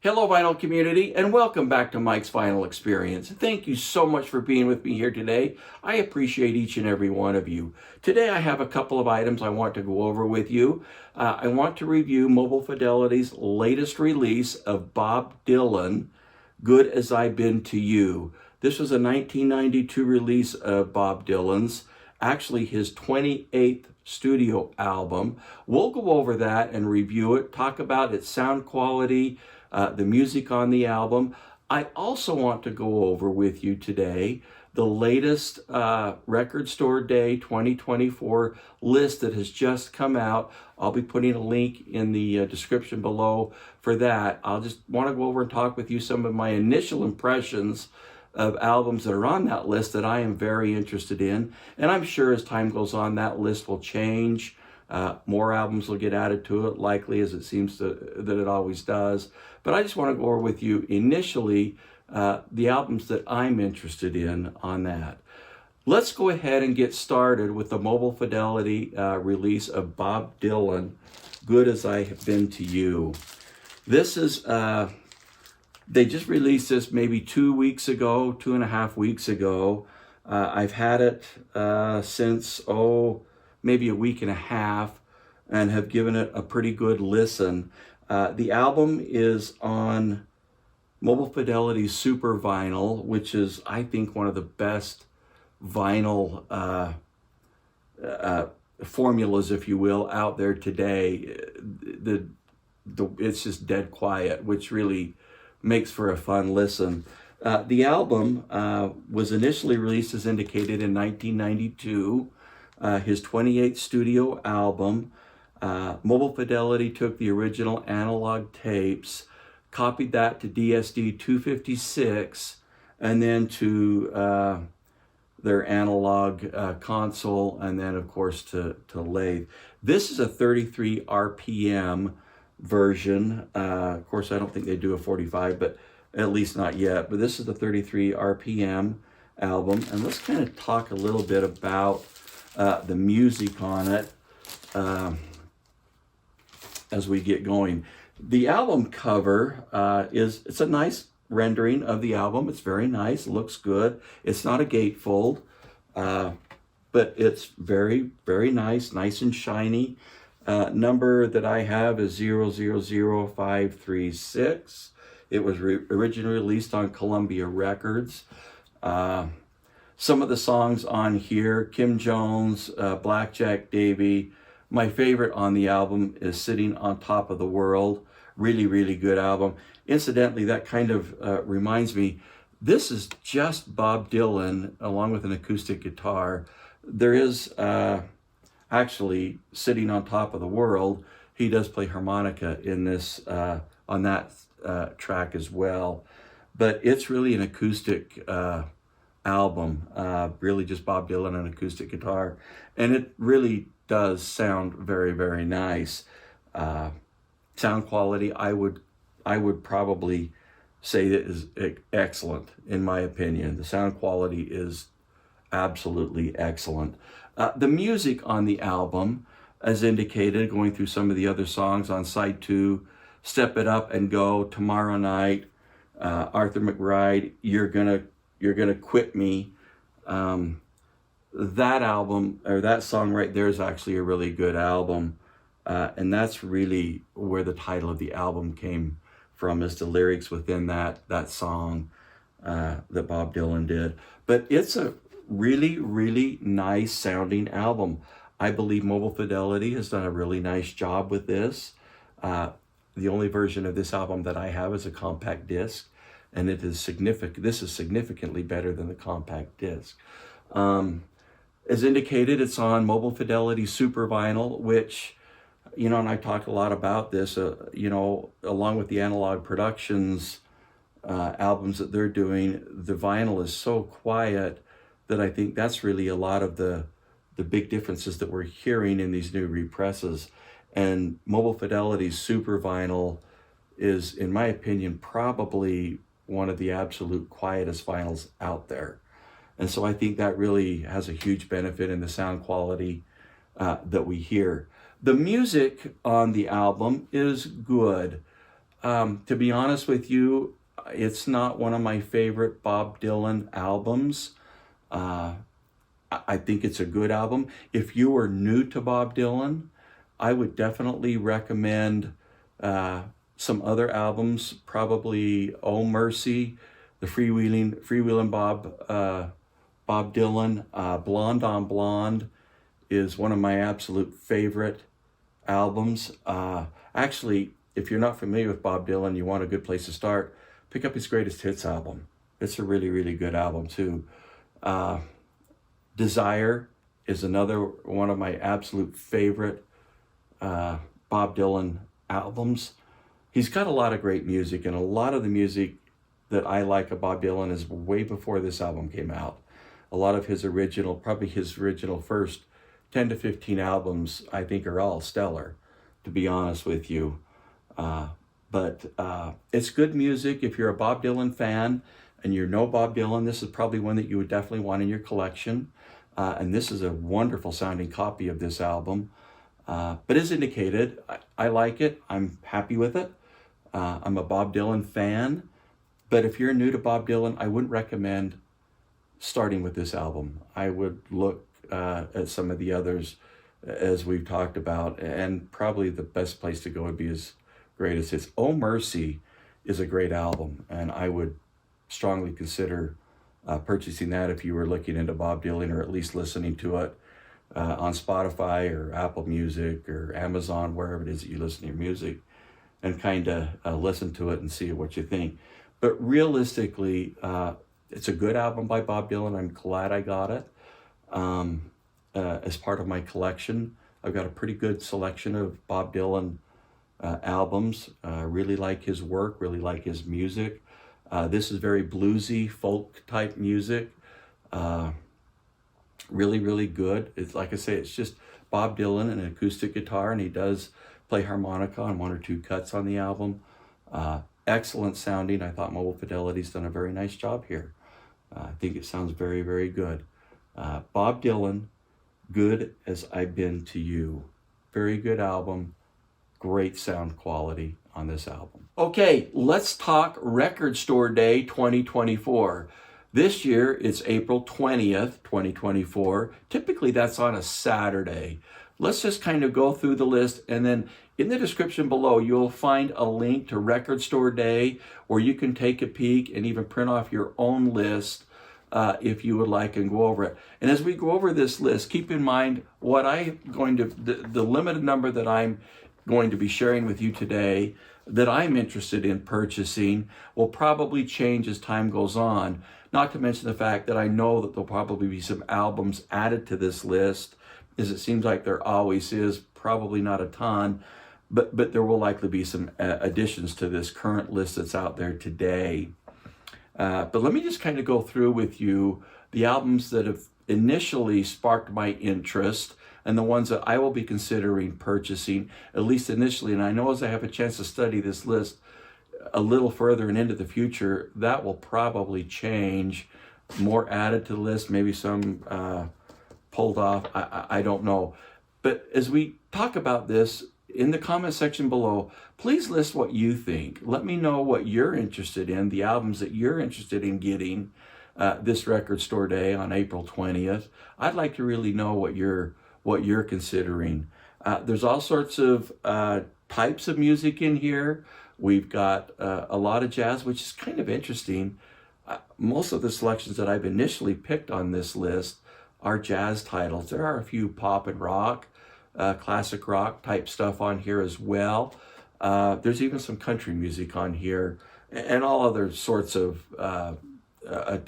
Hello vinyl community, and welcome back to Mike's Vinyl Experience. Thank you so much for being with me here today. I appreciate each and every one of you. Today I have a couple of items I want to go over with you. I want to review Mobile Fidelity's latest release of Bob Dylan, Good As I've Been to You. This was a 1992 release of Bob Dylan's, actually his 28th studio album. We'll go over that and review it, talk about its sound quality, the music on the album. I also want to go over with you today the latest Record Store Day 2024 list that has just come out. I'll be putting a link in the description below for that. I'll just want to go over and talk with you some of my initial impressions of albums that are on that list that I am very interested in. And I'm sure as time goes on, that list will change. More albums will get added to it, likely, as it seems that it always does. But I just want to go over with you initially the albums that I'm interested in on that. Let's go ahead and get started with the Mobile Fidelity release of Bob Dylan, Good As I Have Been to You. This is, they just released this maybe 2 weeks ago, 2.5 weeks ago. I've had it since, maybe a week and a half, and have given it a pretty good listen. The album is on Mobile Fidelity's Super Vinyl, which is, I think, one of the best vinyl formulas, if you will, out there today. It's just dead quiet, which really makes for a fun listen. The album was initially released, as indicated, in 1992. His 28th studio album. Mobile Fidelity took the original analog tapes, copied that to DSD 256, and then to their analog console, and then of course to lathe. This is a 33 RPM version. Of course, I don't think they do a 45, but at least not yet. But this is the 33 RPM album, and let's kind of talk a little bit about the music on it as we get going. The album cover it's a nice rendering of the album. It's very nice, looks good. It's not a gatefold, but it's very, very nice and shiny. Number that I have is 000536. It was originally released on Columbia Records. Some of the songs on here, Kim Jones, Blackjack Davy. My favorite on the album is Sitting on Top of the World. Really, really good album. Incidentally, that kind of reminds me, this is just Bob Dylan along with an acoustic guitar. There is actually Sitting on Top of the World. He does play harmonica in this, on that track as well. But it's really an acoustic album, really just Bob Dylan and acoustic guitar, and it really does sound very, very nice. Sound quality, I would probably say that is excellent in my opinion. The sound quality is absolutely excellent. The music on the album, as indicated, going through some of the other songs on side 2, Step It Up and Go, Tomorrow Night, Arthur McBride, You're Gonna Quit Me. That album, or that song right there, is actually a really good album. And that's really where the title of the album came from, is the lyrics within that song that Bob Dylan did. But it's a really, really nice sounding album. I believe Mobile Fidelity has done a really nice job with this. The only version of this album that I have is a compact disc, and it is significant. This is significantly better than the compact disc. As indicated, it's on Mobile Fidelity Super Vinyl, which, and I talked a lot about this, along with the Analog Productions albums that they're doing, the vinyl is so quiet that I think that's really a lot of the big differences that we're hearing in these new represses. And Mobile Fidelity's Super Vinyl is, in my opinion, probably one of the absolute quietest vinyls out there. And so I think that really has a huge benefit in the sound quality that we hear. The music on the album is good. To be honest with you, it's not one of my favorite Bob Dylan albums. I think it's a good album. If you are new to Bob Dylan, I would definitely recommend some other albums, probably Oh Mercy, the Freewheelin' Bob Dylan, Blonde on Blonde is one of my absolute favorite albums. Actually, if you're not familiar with Bob Dylan, you want a good place to start, pick up his greatest hits album. It's a really, really good album too. Desire is another one of my absolute favorite Bob Dylan albums. He's got a lot of great music, and a lot of the music that I like of Bob Dylan is way before this album came out. A lot of his original, probably his original first 10 to 15 albums, I think are all stellar, to be honest with you. But it's good music. If you're a Bob Dylan fan and you know Bob Dylan, this is probably one that you would definitely want in your collection. And this is a wonderful sounding copy of this album. But as indicated, I like it. I'm happy with it. I'm a Bob Dylan fan. But if you're new to Bob Dylan, I wouldn't recommend starting with this album. I would look at some of the others as we've talked about, and probably the best place to go would be his greatest hits. Oh Mercy is a great album, and I would strongly consider purchasing that if you were looking into Bob Dylan, or at least listening to it on Spotify or Apple Music or Amazon, wherever it is that you listen to your music, and kind of listen to it and see what you think. But realistically, it's a good album by Bob Dylan. I'm glad I got it as part of my collection. I've got a pretty good selection of Bob Dylan albums. Really like his work, really like his music. This is very bluesy, folk type music. Really, really good. It's like I say, it's just Bob Dylan and an acoustic guitar, and he does play harmonica on one or two cuts on the album. Excellent sounding. I thought Mobile Fidelity's done a very nice job here. I think it sounds very, very good. Bob Dylan, Good As I've Been to You. Very good album. Great sound quality on this album. Okay, let's talk Record Store Day 2024. This year, it's April 20th, 2024. Typically, that's on a Saturday. Let's just kind of go through the list, and then in the description below, you'll find a link to Record Store Day where you can take a peek and even print off your own list if you would like, and go over it. And as we go over this list, keep in mind what the limited number that I'm going to be sharing with you today that I'm interested in purchasing will probably change as time goes on. Not to mention the fact that I know that there'll probably be some albums added to this list, as it seems like there always is, probably not a ton, but there will likely be some additions to this current list that's out there today. But let me just kind of go through with you the albums that have initially sparked my interest and the ones that I will be considering purchasing, at least initially. And I know as I have a chance to study this list a little further and into the future, that will probably change. More added to the list, maybe some pulled off, I don't know. But as we talk about this, in the comment section below, please list what you think. Let me know what you're interested in, the albums that you're interested in getting this Record Store Day on April 20th. I'd like to really know what you're considering. There's all sorts of types of music in here. We've got a lot of jazz, which is kind of interesting. Most of the selections that I've initially picked on this list are jazz titles. There are a few pop and rock, classic rock type stuff on here as well. There's even some country music on here, and all other sorts of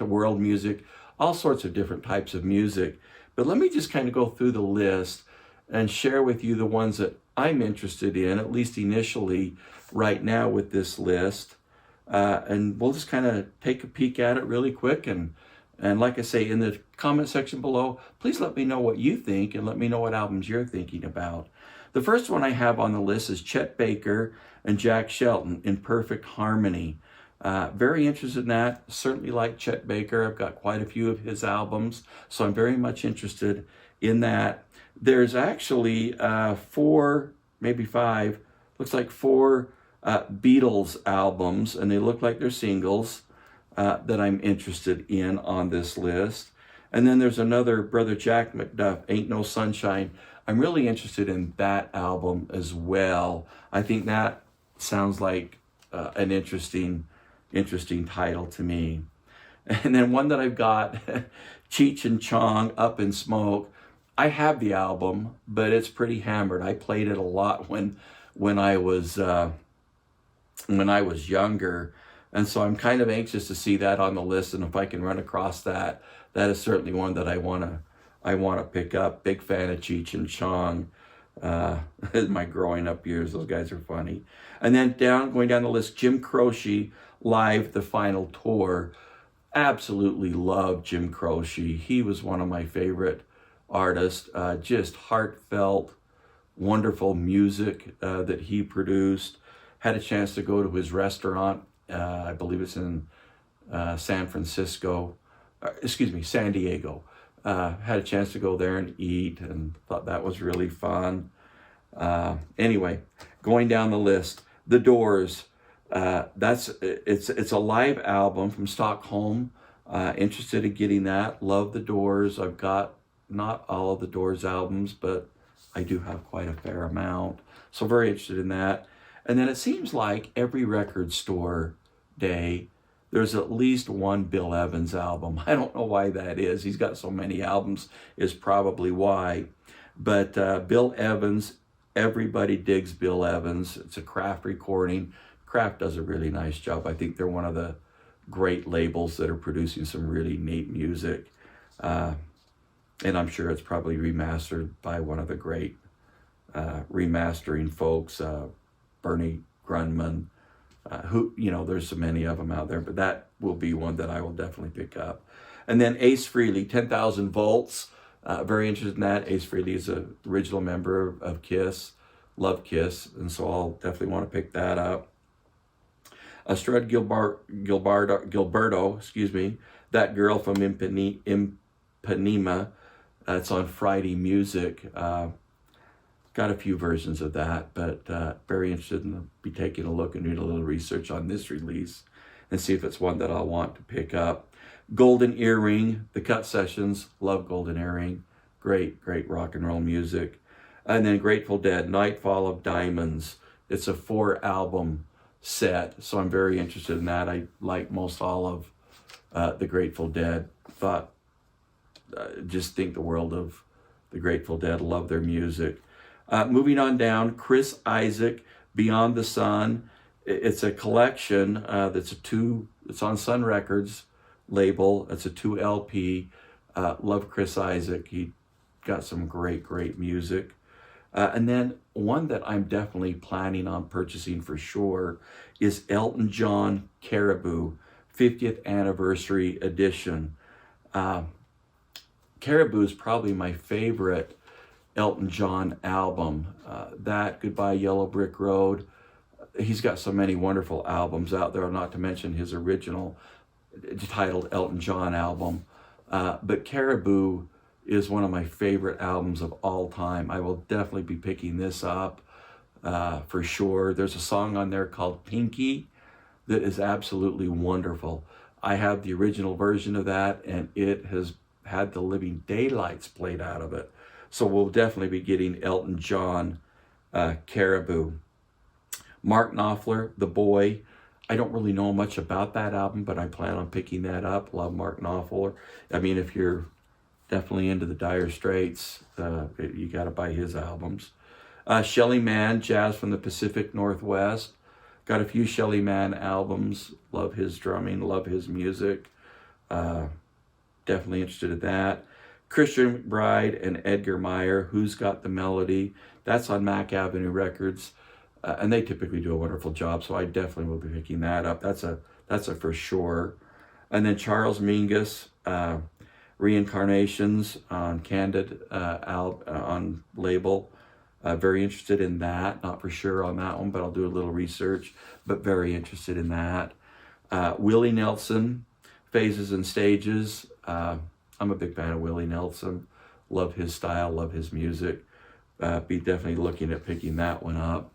world music, all sorts of different types of music. But let me just kind of go through the list and share with you the ones that I'm interested in, at least initially right now with this list. And we'll just kind of take a peek at it really quick. And like I say, in the comment section below, please let me know what you think and let me know what albums you're thinking about. The first one I have on the list is Chet Baker and Jack Shelton in Perfect Harmony. Very interested in that. Certainly like Chet Baker. I've got quite a few of his albums, so I'm very much interested in that. There's actually 4, maybe 5, looks like 4 Beatles albums, and they look like they're singles that I'm interested in on this list. And then there's another Brother Jack McDuff, Ain't No Sunshine. I'm really interested in that album as well. I think that sounds like an interesting title to me. And then one that I've got, Cheech and Chong, Up in Smoke. I have the album, but it's pretty hammered. I played it a lot when I was younger, and so I'm kind of anxious to see that on the list. And if I can run across that, that is certainly one that I wanna pick up. Big fan of Cheech and Chong. My growing up years, those guys are funny. And then going down the list, Jim Croce, Live, the Final Tour. Absolutely love Jim Croce. He was one of my favorite artists. Just heartfelt, wonderful music that he produced. Had a chance to go to his restaurant. I believe it's in San Diego. Had a chance to go there and eat, and thought that was really fun. Anyway, going down the list, The Doors. It's a live album from Stockholm. Interested in getting that. Love The Doors. I've got not all of The Doors albums, but I do have quite a fair amount. So very interested in that. And then it seems like every record store day, there's at least one Bill Evans album. I don't know why that is. He's got so many albums, is probably why. But Bill Evans, everybody digs Bill Evans. It's a Kraft recording. Kraft does a really nice job. I think they're one of the great labels that are producing some really neat music. And I'm sure it's probably remastered by one of the great remastering folks, Bernie Grundman, who, there's so many of them out there, but that will be one that I will definitely pick up. And then Ace Frehley, 10,000 Volts. Very interested in that. Ace Frehley is an original member of Kiss. Love Kiss, and so I'll definitely want to pick that up. Strud Gilberto, That Girl from Ipanema. It's on Friday Music. Got a few versions of that, but very interested in be taking a look and doing a little research on this release and see if it's one that I'll want to pick up. Golden Earring, The Cut Sessions. Love Golden Earring. Great rock and roll music. And then Grateful Dead, Nightfall of Diamonds. It's a 4-album set, so I'm very interested in that. I like most all of the Grateful Dead. Just think the world of the Grateful Dead. Love their music. Moving on down, Chris Isaak, Beyond the Sun. It's a collection it's on Sun Records label. It's a 2 LP. Love Chris Isaak. He got some great music. And then one that I'm definitely planning on purchasing for sure is Elton John Caribou, 50th Anniversary Edition. Caribou is probably my favorite Elton John album. That, Goodbye Yellow Brick Road. He's got so many wonderful albums out there, not to mention his original titled Elton John album. But Caribou is one of my favorite albums of all time. I will definitely be picking this up for sure. There's a song on there called Pinky that is absolutely wonderful. I have the original version of that, and it has had the living daylights played out of it. So we'll definitely be getting Elton John Caribou. Mark Knopfler, The Boy. I don't really know much about that album, but I plan on picking that up. Love Mark Knopfler. I mean, if you're definitely into the Dire Straits, you got to buy his albums. Shelly Manne, Jazz from the Pacific Northwest. Got a few Shelly Manne albums. Love his drumming, love his music. Definitely interested in that. Christian McBride and Edgar Meyer, Who's Got the Melody? That's on Mac Avenue Records. And they typically do a wonderful job, so I definitely will be picking that up. That's a for sure. And then Charles Mingus, Reincarnations on Candid on label. Very interested in that. Not for sure on that one, but I'll do a little research. But very interested in that. Willie Nelson, Phases and Stages. I'm a big fan of Willie Nelson. Love his style, love his music. Be definitely looking at picking that one up.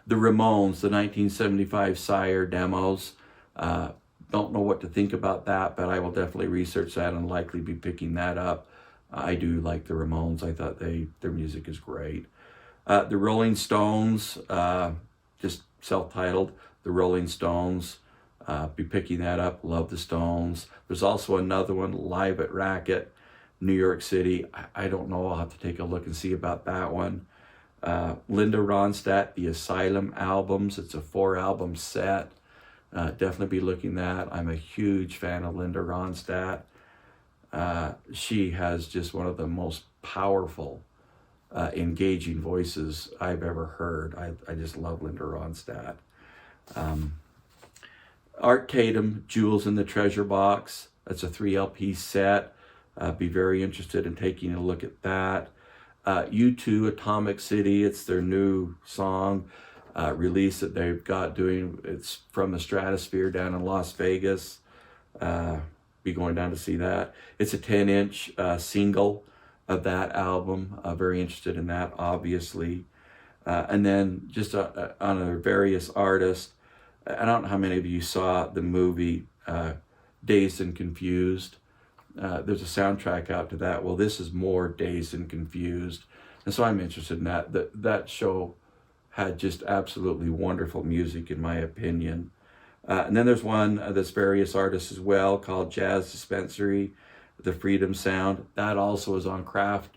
The Ramones, the 1975 Sire demos. Don't know what to think about that, but I will definitely research that and likely be picking that up. I do like the Ramones. I thought their music is great. The Rolling Stones, just self-titled, The Rolling Stones. Be picking that up. Love the Stones. There's also another one, Live at Racket, New York City. I don't know. I'll have to take a look and see about that one. Linda Ronstadt, the Asylum albums. It's a 4-album set. Definitely be looking at that. I'm a huge fan of Linda Ronstadt. She has just one of the most powerful, engaging voices I've ever heard. I just love Linda Ronstadt. Art Tatum, Jewels in the Treasure Box. That's a 3 LP set. Be very interested in taking a look at that. U2, Atomic City. It's their new song release that they've got doing. It's from the Stratosphere down in Las Vegas. Be going down to see that. It's a 10-inch single of that album. Very interested in that, obviously. And then just on other various artists. I don't know how many of you saw the movie Dazed and Confused. There's a soundtrack out to that. Well, this is more Dazed and Confused. And so I'm interested in that. That show had just absolutely wonderful music, in my opinion. And then there's one that's various artists as well called Jazz Dispensary, The Freedom Sound. That also is on Craft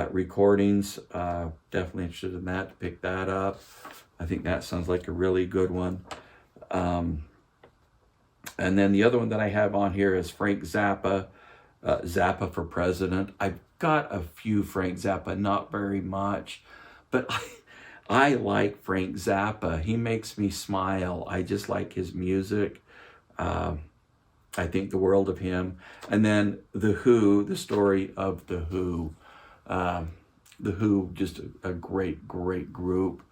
Recordings. Definitely interested in that, to pick that up. I think that sounds like a really good one. And then the other one that I have on here is Frank Zappa, Zappa for President. I've got a few Frank Zappa, not very much, but I like Frank Zappa. He makes me smile. I just like his music. I think the world of him. And then The Who, the story of The Who. The Who, just a great, great group,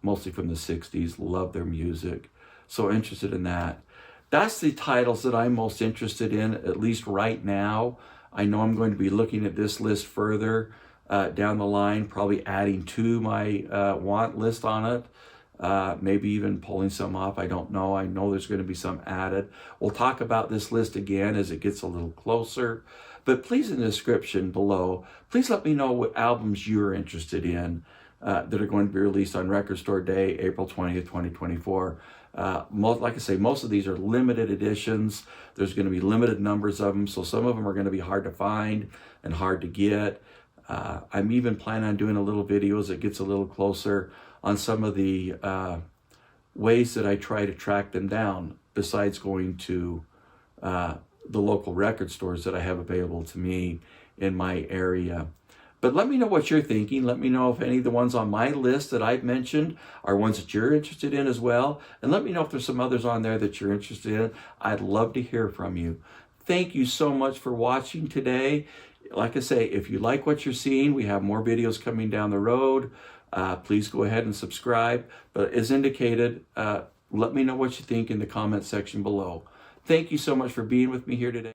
mostly from the 60s. Love their music. So interested in that. That's the titles that I'm most interested in, at least right now. I know I'm going to be looking at this list further down the line, probably adding to my want list on it. Maybe even pulling some off. I don't know. I know there's going to be some added. We'll talk about this list again as it gets a little closer. But please, in the description below, please let me know what albums you're interested in that are going to be released on Record Store Day, April 20th, 2024. Like I say, most of these are limited editions. There's going to be limited numbers of them, so some of them are going to be hard to find and hard to get. I'm even planning on doing a little video as it gets a little closer on some of the ways that I try to track them down, besides going to the local record stores that I have available to me in my area. But let me know what you're thinking. Let me know if any of the ones on my list that I've mentioned are ones that you're interested in as well. And let me know if there's some others on there that you're interested in. I'd love to hear from you. Thank you so much for watching today. Like I say, if you like what you're seeing, we have more videos coming down the road. Please go ahead and subscribe. But as indicated, let me know what you think in the comment section below. Thank you so much for being with me here today.